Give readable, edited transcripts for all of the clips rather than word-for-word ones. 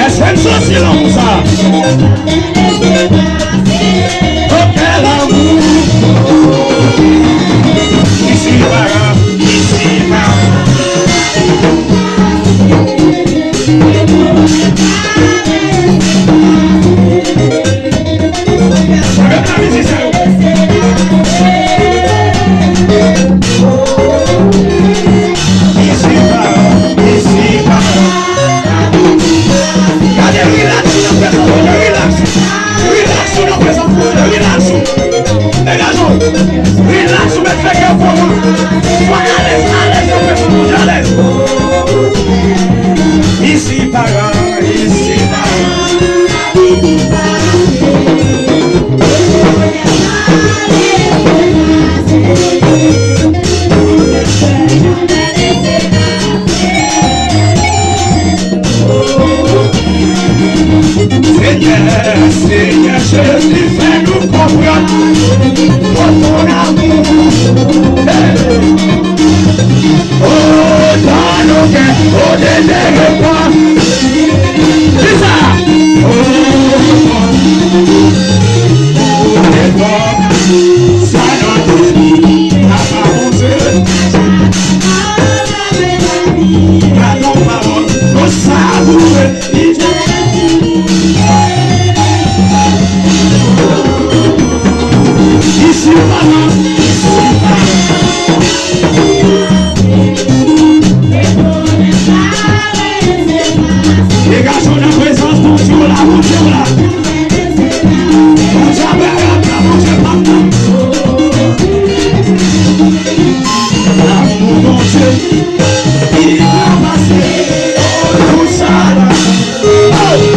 Est-ce que ça silence ça? Oh quel amour! Ici para, ici para. Avec la musique. Relax, vous mettez quelqu'un pour moi. Sois à l'aise, à l'aise. Ici, parent, ici, parent. Seigneur, Jésus, fais-nous comprendre ton amour. Oh, dans nos cœurs, oh, désire-toi. C'est ça. Oh, ça donne la parole. À nos paroles, nos savoureux. Ici, maman. Les garçons de présence, bonjour là, bonjour là. Bonjour là, bonjour là. L'amour de Dieu, il va passer. Tout ça là. Allez,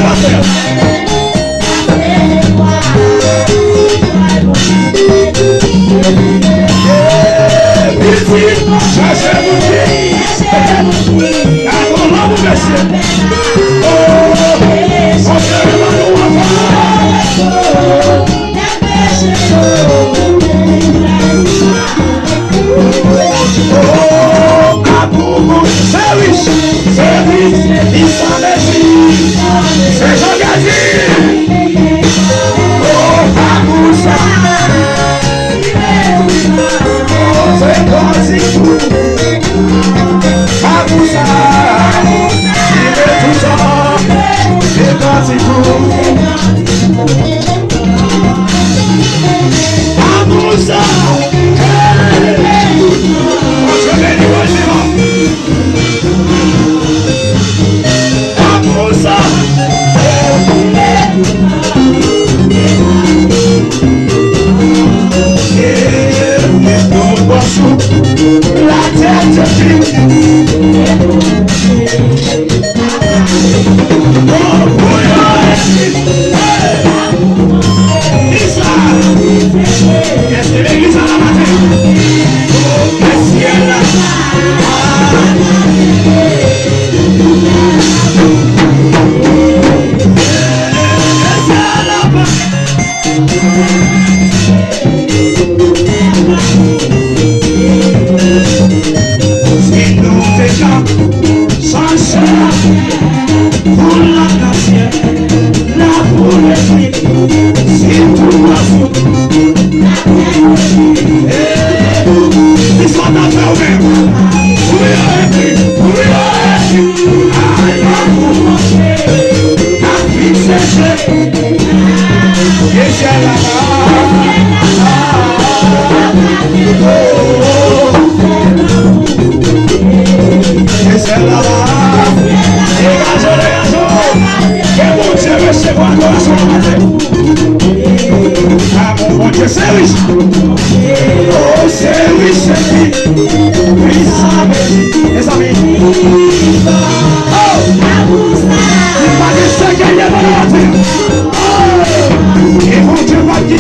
passer.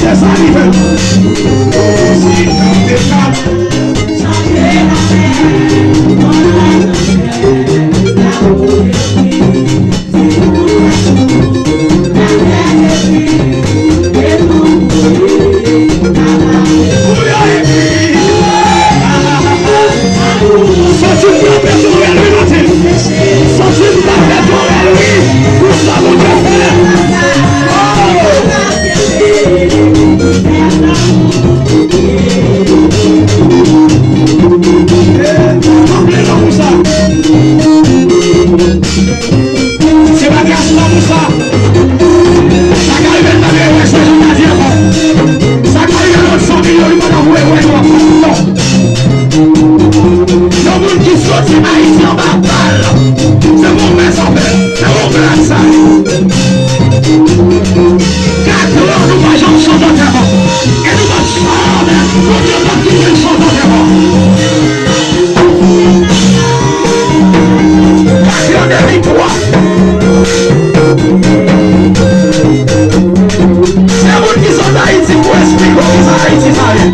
Yes, I sorti Haïti en bas balle. C'est mon messe en fait, c'est mon place. 4 ans, nous voyons son enterrement. Et nous va changer, nous devons quitter son enterrement. 4 ans de victoire. C'est vous qui sont d'Haïti pour expliquer comment Haïti ça vient.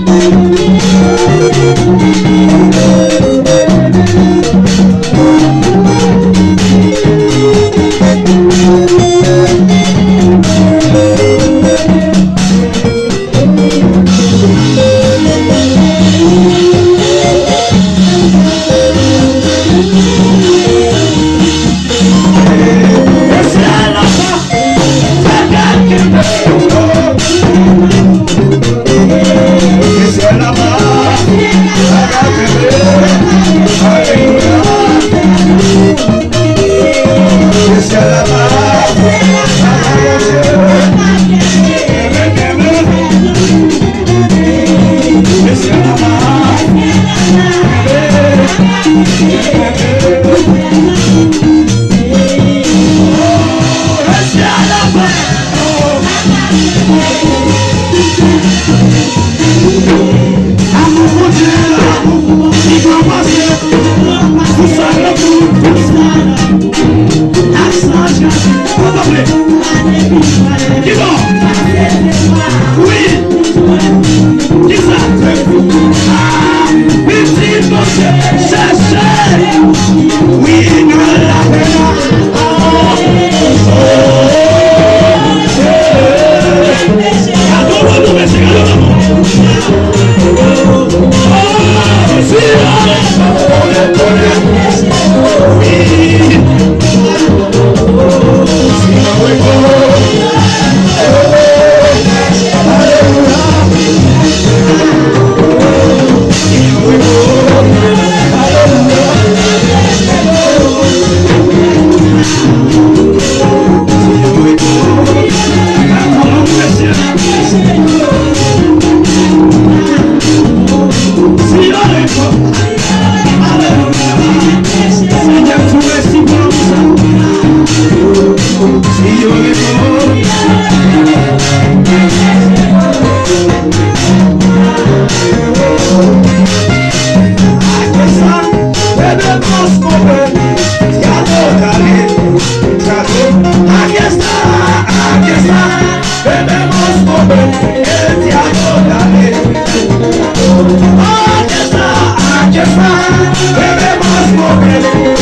Bebemos por